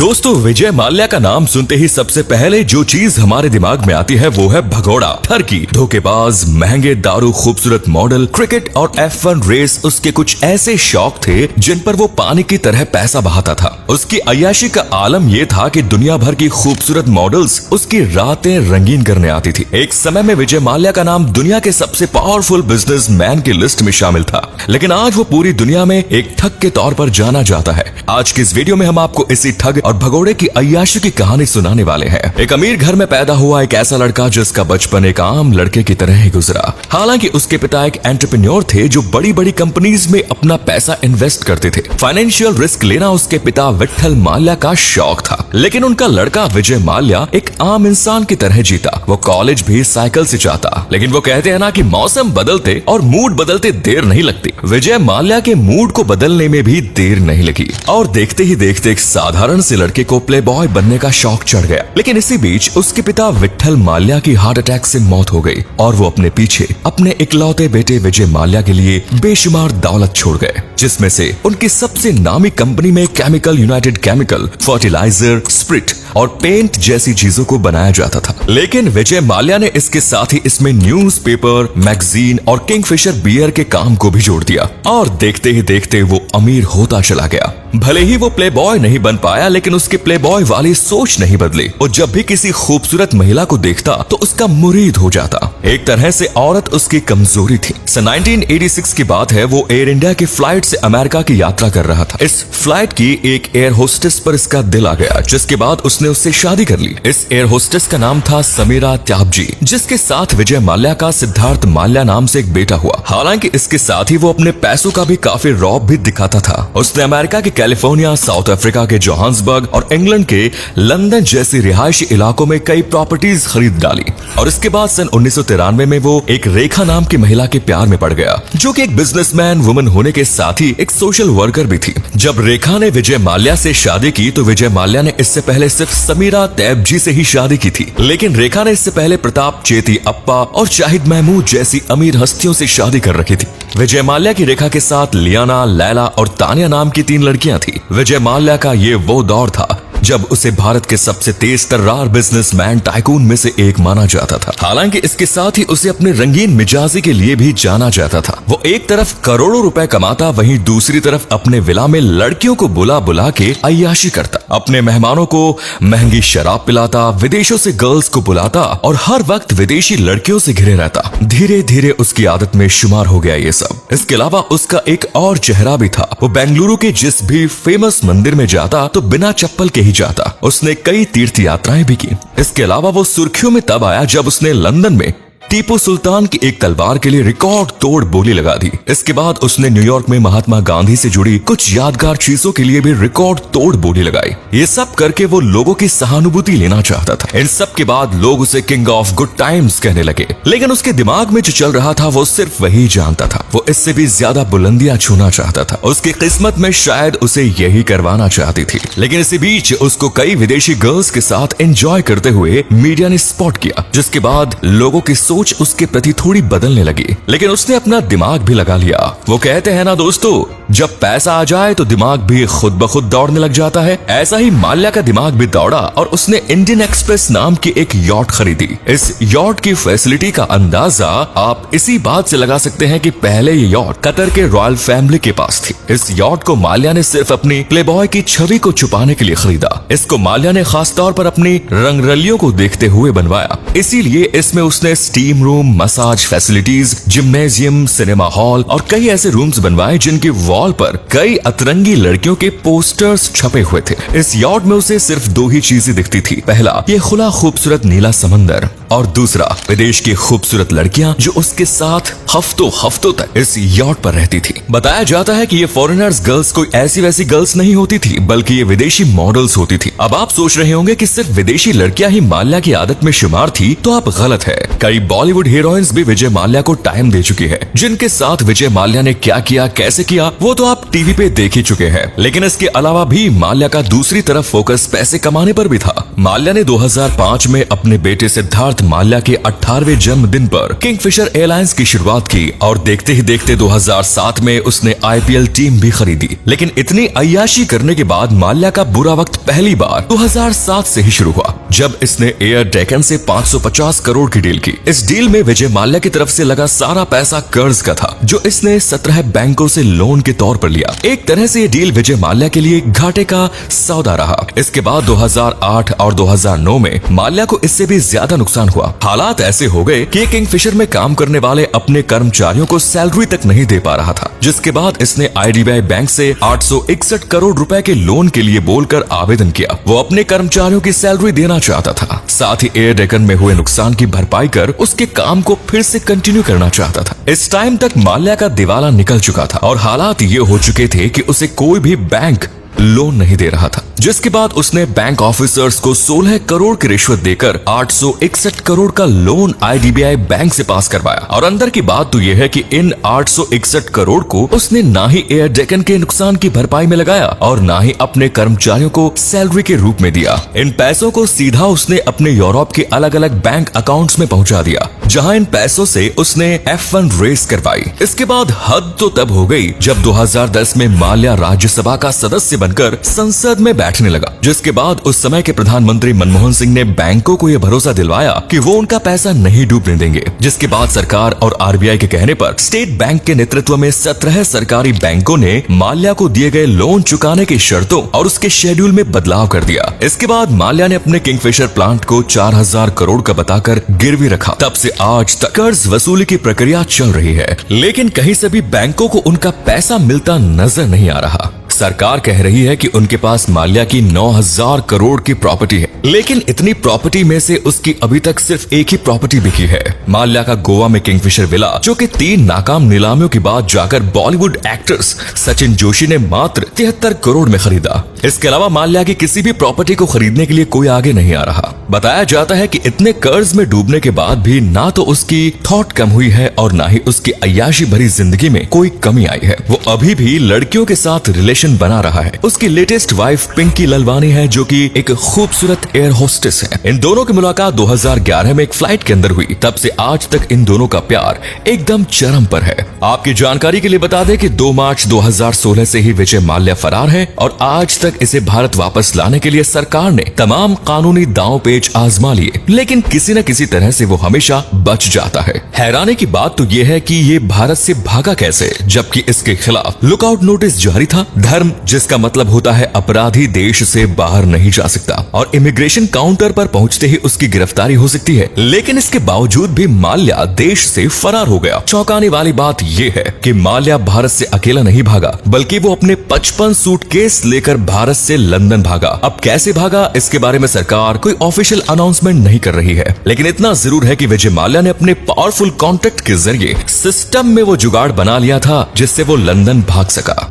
दोस्तों, विजय माल्या का नाम सुनते ही सबसे पहले जो चीज हमारे दिमाग में आती है वो है भगोड़ा, ठरकी, धोखेबाज, महंगे दारू, खूबसूरत मॉडल, क्रिकेट और F1 रेस उसके कुछ ऐसे शौक थे जिन पर वो पानी की तरह पैसा बहाता था। उसकी अय्याशी का आलम ये था कि दुनिया भर की खूबसूरत मॉडल्स उसकी रातें रंगीन करने आती थी। एक समय में विजय माल्या का नाम दुनिया के सबसे पावरफुल बिजनेसमैन की लिस्ट में शामिल था, लेकिन आज वो पूरी दुनिया में एक ठग के तौर पर जाना जाता है। आज की इस वीडियो में हम आपको इसी ठग और भगोड़े की अय्याशी की कहानी सुनाने वाले हैं। एक अमीर घर में पैदा हुआ एक ऐसा लड़का जिसका बचपन एक आम लड़के की तरह ही गुजरा। हालांकि उसके पिता एक एंटरप्रेन्योर थे जो बड़ी बड़ी कंपनीज में अपना पैसा इन्वेस्ट करते थे। फाइनेंशियल रिस्क लेना उसके पिता विट्ठल माल्या का शौक था, लेकिन उनका लड़का विजय माल्या एक आम इंसान की तरह जीता। वो कॉलेज भी साइकिल से जाता, लेकिन वो कहते हैं ना कि मौसम बदलते और मूड बदलते देर नहीं लगती। विजय माल्या के मूड को बदलने में भी देर नहीं लगी और देखते ही देखते एक साधारण से लड़के को प्ले बॉय बनने का शौक चढ़ गया। लेकिन इसी बीच उसके पिता विट्ठल माल्या की हार्ट अटैक से मौत हो गई और वो अपने पीछे अपने इकलौते बेटे विजय माल्या के लिए बेशुमार दौलत छोड़ गए, जिसमें से उनकी सबसे नामी कंपनी में chemical, united chemical, fertiliser, spirit और पेंट जैसी चीजों को बनाया जाता था। लेकिन विजय माल्या ने इसके साथ ही इसमें न्यूज़पेपर, मैगजीन और किंगफिशर बियर के काम को भी जोड़ दिया और देखते ही देखते वो अमीर होता चला गया। भले ही वो प्ले बॉय नहीं बन पाया, लेकिन उसके प्ले बॉय वाली सोच नहीं बदली। वो जब भी किसी खूबसूरत महिला को देखता तो उसका मुरीद हो जाता। एक तरह से औरत उसकी कमजोरी थी। 1986 की बात है, वो एयर इंडिया की फ्लाइट से अमेरिका की यात्रा कर रहा था। इस फ्लाइट की एक एयर होस्टेस पर इसका दिल आ गया, जिसके बाद उसने उससे शादी कर ली। इस एयर होस्टेस का नाम था समीरा त्याबजी, जिसके साथ विजय माल्या का सिद्धार्थ माल्या नाम से एक बेटा हुआ। हालांकि इसके साथ ही वो अपने पैसों का भी काफी रौब भी दिखाता था। उसने अमेरिका के कैलिफोर्निया, साउथ अफ्रीका के जोहान्सबर्ग और इंग्लैंड के लंदन जैसे रिहायशी इलाकों में कई प्रॉपर्टीज खरीद डाली और इसके बाद सन 1993 में वो एक रेखा नाम की महिला के प्यार में पड़ गया, जो कि एक बिजनेसमैन वुमन होने के साथ ही एक सोशल वर्कर भी थी। जब रेखा ने विजय माल्या से शादी की तो विजय माल्या ने इससे पहले सिर्फ समीरा तैबजी से ही शादी की थी, लेकिन रेखा ने इससे पहले प्रताप चेती अप्पा और शाहिद महमूद जैसी अमीर हस्तियों से शादी कर रखी थी। विजय माल्या की रेखा के साथ लियाना, लैला और तानिया नाम की 3 लड़कियां थी। विजय माल्या का ये वो दौर था जब उसे भारत के सबसे तेज तर्रार बिजनेसमैन टाइकून में से एक माना जाता था। हालांकि इसके साथ ही उसे अपने रंगीन मिजाजी के लिए भी जाना जाता था। वो एक तरफ करोड़ों रुपए कमाता, वहीं दूसरी तरफ अपने विला में लड़कियों को बुला बुला के अय्याशी करता, अपने मेहमानों को महंगी शराब पिलाता, विदेशों से गर्ल्स को बुलाता और हर वक्त विदेशी लड़कियों से घिरे रहता। धीरे धीरे उसकी आदत में शुमार हो गया ये सब। इसके अलावा उसका एक और चेहरा भी था। वो बेंगलुरु के जिस भी फेमस मंदिर में जाता तो बिना चप्पल के ही जाता। उसने कई तीर्थ यात्राएं भी की। इसके अलावा वो सुर्खियों में तब आया जब उसने लंदन में टीपू सुल्तान की एक तलवार के लिए रिकॉर्ड तोड़ बोली लगा दी। इसके बाद उसने न्यूयॉर्क में महात्मा गांधी से जुड़ी कुछ यादगार चीजों के लिए भी रिकॉर्ड तोड़ बोली लगाई। ये सब करके वो लोगों की सहानुभूति लेना चाहता था। इन सब के बाद लोग उसे किंग ऑफ गुड टाइम्स कहने लगे, लेकिन उसके दिमाग में जो चल रहा था वो सिर्फ वही जानता था। वो इससे भी ज्यादा बुलंदियां छूना चाहता था। उसकी किस्मत में शायद उसे यही करवाना चाहती थी। लेकिन इसी बीच उसको कई विदेशी गर्ल्स के साथ एंजॉय करते हुए मीडिया ने स्पॉट किया, जिसके बाद लोगों की सोच उसके प्रति थोड़ी बदलने लगी। लेकिन उसने अपना दिमाग भी लगा लिया। वो कहते हैं ना दोस्तों, जब पैसा आ जाए तो दिमाग भी खुद ब खुद दौड़ने लग जाता है। ऐसा ही माल्या का दिमाग भी दौड़ा और उसने इंडियन एक्सप्रेस नाम की एक यॉट खरीदी। इस यॉट की फैसिलिटी का अंदाजा आप इसी बात से लगा सकते हैं कि पहले ये यॉट कतर के रॉयल फैमिली के पास थी। इस यॉट को माल्या ने सिर्फ अपनी प्लेबॉय की छवि को छुपाने के लिए खरीदा। इसको माल्या ने खास तौर पर अपनी रंगरलियों को देखते हुए बनवाया, इसीलिए इसमें उसने steam room, massage facilities, gymnasium, cinema hall और कई ऐसे रूम्स बनवाए जिनके वॉल पर कई अतरंगी लड़कियों के पोस्टर्स छपे हुए थे। इस यॉट में उसे सिर्फ 2 ही चीजें दिखती थी। पहला, ये खुला खूबसूरत नीला समंदर और दूसरा, विदेश की खूबसूरत लड़कियां जो उसके साथ हफ्तों हफ्तों तक इस यॉट पर रहती थी। बताया जाता है कि ये फॉरेनर्स गर्ल्स कोई ऐसी वैसी गर्ल्स नहीं होती थी, बल्कि ये विदेशी मॉडल्स होती थी। अब आप सोच रहे होंगे कि सिर्फ विदेशी लड़कियां ही माल्या की आदत में शुमार थी, तो आप गलत है। कई बॉलीवुड हीरोइंस भी विजय माल्या को टाइम दे चुकी है। जिनके साथ विजय माल्या ने क्या किया, कैसे किया, वो तो आप टीवी पे देख ही चुके हैं। लेकिन इसके अलावा भी माल्या का दूसरी तरफ फोकस पैसे कमाने पर भी था। माल्या ने 2005 में अपने बेटे सिद्धार्थ माल्या के 18वें जन्मदिन पर किंगफिशर एयरलाइंस की शुरुआत की और देखते ही देखते 2007 में उसने IPL टीम भी खरीदी। लेकिन इतनी अय्याशी करने के बाद माल्या का बुरा वक्त पहली बार 2007 से ही शुरू हुआ, जब इसने एयर डेक्कन से 550 करोड़ की डील की। इस डील में विजय माल्या की तरफ से लगा सारा पैसा कर्ज का था, जो इसने 17 बैंकों से लोन के तौर पर लिया। एक तरह से ये डील विजय माल्या के लिए घाटे का सौदा रहा। इसके बाद 2008 और 2009 में माल्या को इससे भी ज्यादा नुकसान हुआ। हालात ऐसे हो गए कि किंगफिशर में काम करने वाले अपने कर्मचारियों को सैलरी तक नहीं दे पा रहा था, जिसके बाद इसने IDBI बैंक से 861 करोड़ रुपए के लोन के लिए बोलकर आवेदन किया। वो अपने कर्मचारियों की सैलरी देना चाहता था, साथ ही एयर डेक्कन में हुए नुकसान की भरपाई कर उसके काम को फिर से कंटिन्यू करना चाहता था। इस टाइम तक माल्या का दिवाला निकल चुका था और हालात ये हो चुके थे कि उसे कोई भी बैंक लोन नहीं दे रहा था, जिसके बाद उसने बैंक ऑफिसर्स को 16 करोड़ की रिश्वत देकर 861 करोड़ का लोन IDBI बैंक से पास करवाया। और अंदर की बात तो यह है कि इन 861 करोड़ को उसने ना ही एयर डेक्कन के नुकसान की भरपाई में लगाया और ना ही अपने कर्मचारियों को सैलरी के रूप में दिया। इन पैसों को सीधा उसने अपने यूरोप के अलग अलग बैंक अकाउंट्स में पहुंचा दिया, जहां इन पैसों से उसने F1 रेस करवाई। इसके बाद हद तो तब हो गई जब 2010 में माल्या राज्यसभा का सदस्य बनकर संसद में बैठने लगा, जिसके बाद उस समय के प्रधानमंत्री मनमोहन सिंह ने बैंकों को यह भरोसा दिलवाया कि वो उनका पैसा नहीं डूबने देंगे। जिसके बाद सरकार और RBI के कहने पर स्टेट बैंक के नेतृत्व में 17 सरकारी बैंकों ने माल्या को दिए गए लोन चुकाने की शर्तों और उसके शेड्यूल में बदलाव कर दिया। इसके बाद माल्या ने अपने किंगफिशर प्लांट को 4000 करोड़ का बताकर गिरवी रखा। तब से आज तक कर्ज वसूली की प्रक्रिया चल रही है, लेकिन कहीं से भी बैंकों को उनका पैसा मिलता नजर नहीं आ रहा। सरकार कह रही है कि उनके पास माल्या की 9000 करोड़ की प्रॉपर्टी है, लेकिन इतनी प्रॉपर्टी में से उसकी अभी तक सिर्फ एक ही प्रॉपर्टी बिकी है, माल्या का गोवा में किंगफिशर विला, जो कि 3 नाकाम नीलामियों के बाद जाकर बॉलीवुड एक्टर्स सचिन जोशी ने मात्र 73 करोड़ में खरीदा। इसके अलावा माल्या की किसी भी प्रॉपर्टी को खरीदने के लिए कोई आगे नहीं आ रहा। बताया जाता है कि इतने कर्ज में डूबने के बाद भी ना तो उसकी थॉट कम हुई है और ना ही उसकी अय्याशी भरी जिंदगी में कोई कमी आई है। वो अभी भी लड़कियों के साथ रिलेशन बना रहा है। उसकी लेटेस्ट वाइफ पिंकी ललवानी है, जो कि एक खूबसूरत एयर होस्टेस है। इन दोनों की मुलाकात 2011 में एक फ्लाइट के अंदर हुई। तब से आज तक इन दोनों का प्यार एकदम चरम पर है। आपकी जानकारी के लिए बता दें कि 2 मार्च 2016 से ही विजय माल्या फरार है और आज तक इसे भारत वापस लाने के लिए सरकार ने तमाम कानूनी दांव पेच आजमा लिए, लेकिन किसी न किसी तरह से वो हमेशा बच जाता है। हैरानी की बात तो ये है कि ये भारत से भागा कैसे, जबकि इसके खिलाफ लुकआउट नोटिस जारी था। धर्म, जिसका मतलब होता है अपराधी देश से बाहर नहीं जा सकता और इमिग्रेशन काउंटर पर पहुंचते ही उसकी गिरफ्तारी हो सकती है, लेकिन इसके बावजूद भी माल्या देश से फरार हो गया। चौंकाने वाली बात ये है कि माल्या भारत से अकेला नहीं भागा, बल्कि वो अपने 55 सूटकेस लेकर भारत से लंदन भागा। अब कैसे भागा, इसके बारे में सरकार कोई ऑफिशियल अनाउंसमेंट नहीं कर रही है, लेकिन इतना जरूर है कि विजय माल्या ने अपने पावरफुल कॉन्टेक्ट के जरिए सिस्टम में वो जुगाड़ बना लिया था जिससे वो लंदन भाग सका।